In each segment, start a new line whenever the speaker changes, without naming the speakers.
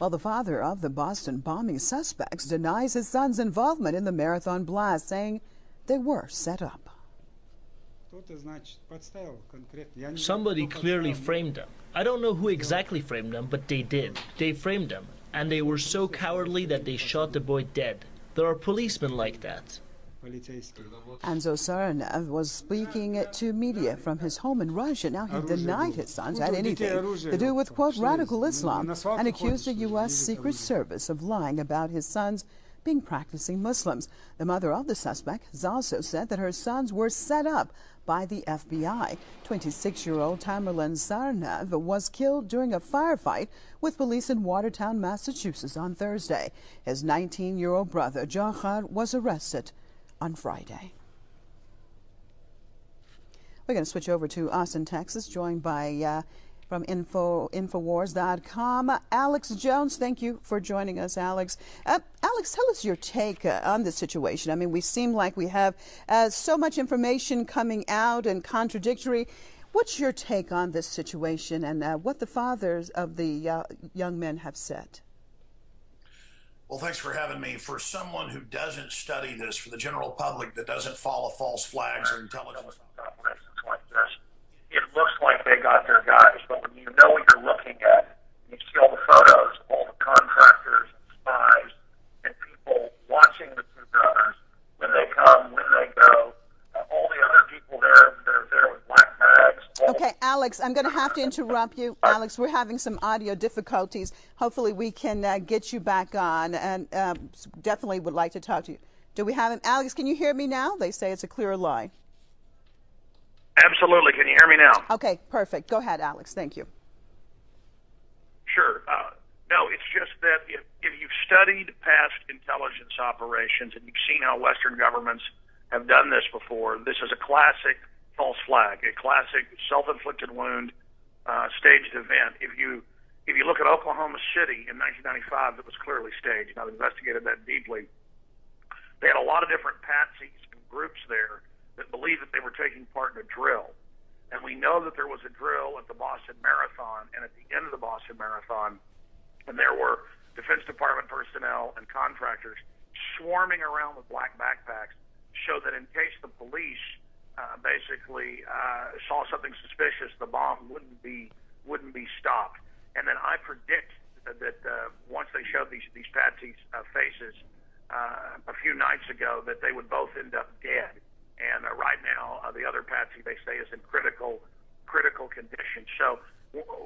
Well, the father of the Boston bombing suspects denies his son's involvement in the marathon blast, saying they were set up.
Somebody clearly framed them. I don't know who exactly framed them, but they did. They framed them, and they were so cowardly that they shot the boy dead. There are policemen like that.
Enzo Saranev was speaking to media from his home in Russia. Now, he denied his sons had anything to do with, quote, radical Islam, and accused the U.S. Secret Service of lying about his sons being practicing Muslims. The mother of the suspect has also said that her sons were set up by the FBI. 26-year-old Tamerlan Saranev was killed during a firefight with police in Watertown, Massachusetts on Thursday. His 19-year-old brother, Johar, was arrested on Friday. We're going to switch over to Austin, Texas, joined by from Infowars.com, Alexjones. Thank you for joining us, Alex. Alex, tell us your take on this situation. I mean, we seem like we have so much information coming out and contradictory. What's your take on this situation and what the fathers of the young men have said?
Well, thanks for having me. For someone who doesn't study this, for the general public that doesn't follow false flags or intelligence operations like this, it looks like they got their guys. But when you know what you're looking at, you see all the photos of all the contractors and spies and people watching the two brothers when they come, when they go, all the other people there, they're there with black bags.
Okay, Alex, I'm going to have to interrupt you. Alex, we're having some audio difficulties. Hopefully we can get you back on, and definitely would like to talk to you. Do we have him? Alex, can you hear me now? They say it's a clear line.
Absolutely. Can you hear me now?
Okay, perfect. Go ahead, Alex. Thank you.
Sure. No, it's just that if you've studied past intelligence operations and you've seen how Western governments have done this before, this is a classic false flag, a classic self-inflicted wound, staged event. If you look at Oklahoma City in 1995, that was clearly staged. I've investigated that deeply. They had a lot of different patsies and groups there that believed that they were taking part in a drill. And we know that there was a drill at the Boston Marathon and at the end of the Boston Marathon, and there were Defense Department personnel and contractors swarming around with black backpacks, so that in case the police basically saw something suspicious, the bomb wouldn't be stopped. And then I predict that once they showed these patsies' faces a few nights ago, that they would both end up dead. And right now, the other patsy, they say, is in critical condition. So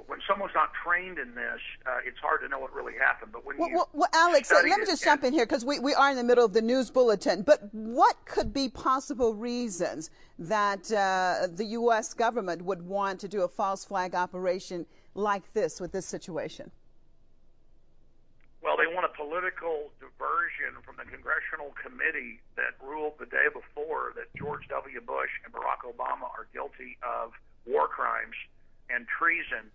when someone's not trained in this, it's hard to know what really happened. But when
well, Alex, let me just jump in here, because we are in the middle of the news bulletin. But what could be possible reasons that the U.S. government would want to do a false flag operation like this with this situation?
Well, they want a political diversion from the congressional committee that ruled the day before that George W. Bush and Barack Obama are guilty of war crimes and treason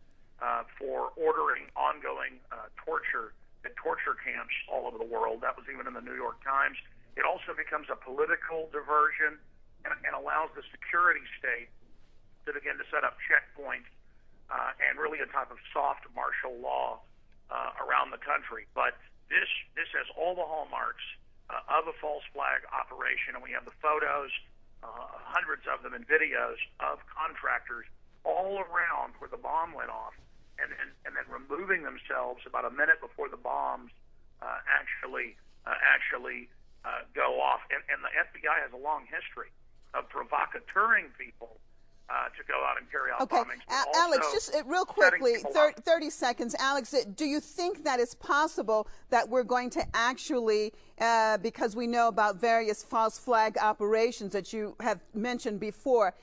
for ordering ongoing torture at torture camps all over the world. That was even in the New York Times. It also becomes a political diversion and allows the security state to begin to set up checkpoints and really a type of soft martial law around the country. But this has all the hallmarks of a false flag operation, and we have the photos, hundreds of them, and videos of contractors all around where the bomb went off, and then removing themselves about a minute before the bombs actually go off. And the FBI has a long history of provocateuring people to go out and carry out bombings.
Alex, just real quickly, 30 seconds. Alex, do you think that it's possible that we're going to actually, because we know about various false flag operations that you have mentioned before,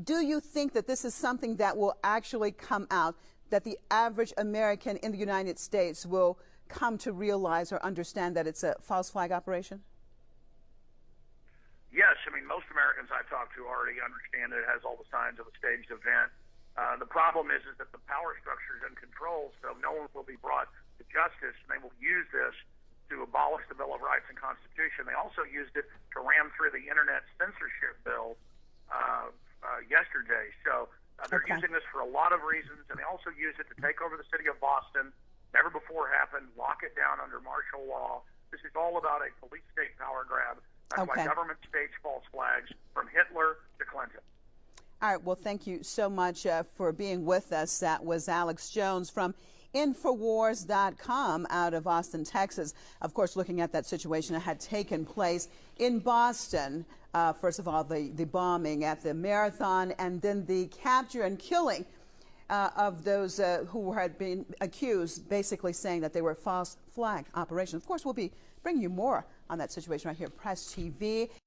do you think that this is something that will actually come out, that the average American in the United States will come to realize or understand that it's a false flag operation?
Yes, I mean, most Americans I talk to already understand it has all the signs of a staged event. The problem is that the power structure is in control, so no one will be brought to justice, and they will use this to abolish the Bill of Rights and Constitution. They also used it to ram through the Internet censorship bill yesterday. So they're using this for a lot of reasons, and they also use it to take over the city of Boston. Never never before happened. Lock it down under martial law. This is all about a police state power grab. That's why government staged false flags from Hitler to Clinton.
All right. Well, thank you so much for being with us. That was Alex Jones from Infowars.com out of Austin, Texas. Of course, looking at that situation that had taken place in Boston. First of all, the bombing at the marathon, and then the capture and killing of those who had been accused, basically saying that they were false flag operations. Of course, we'll be bringing you more on that situation right here at Press TV.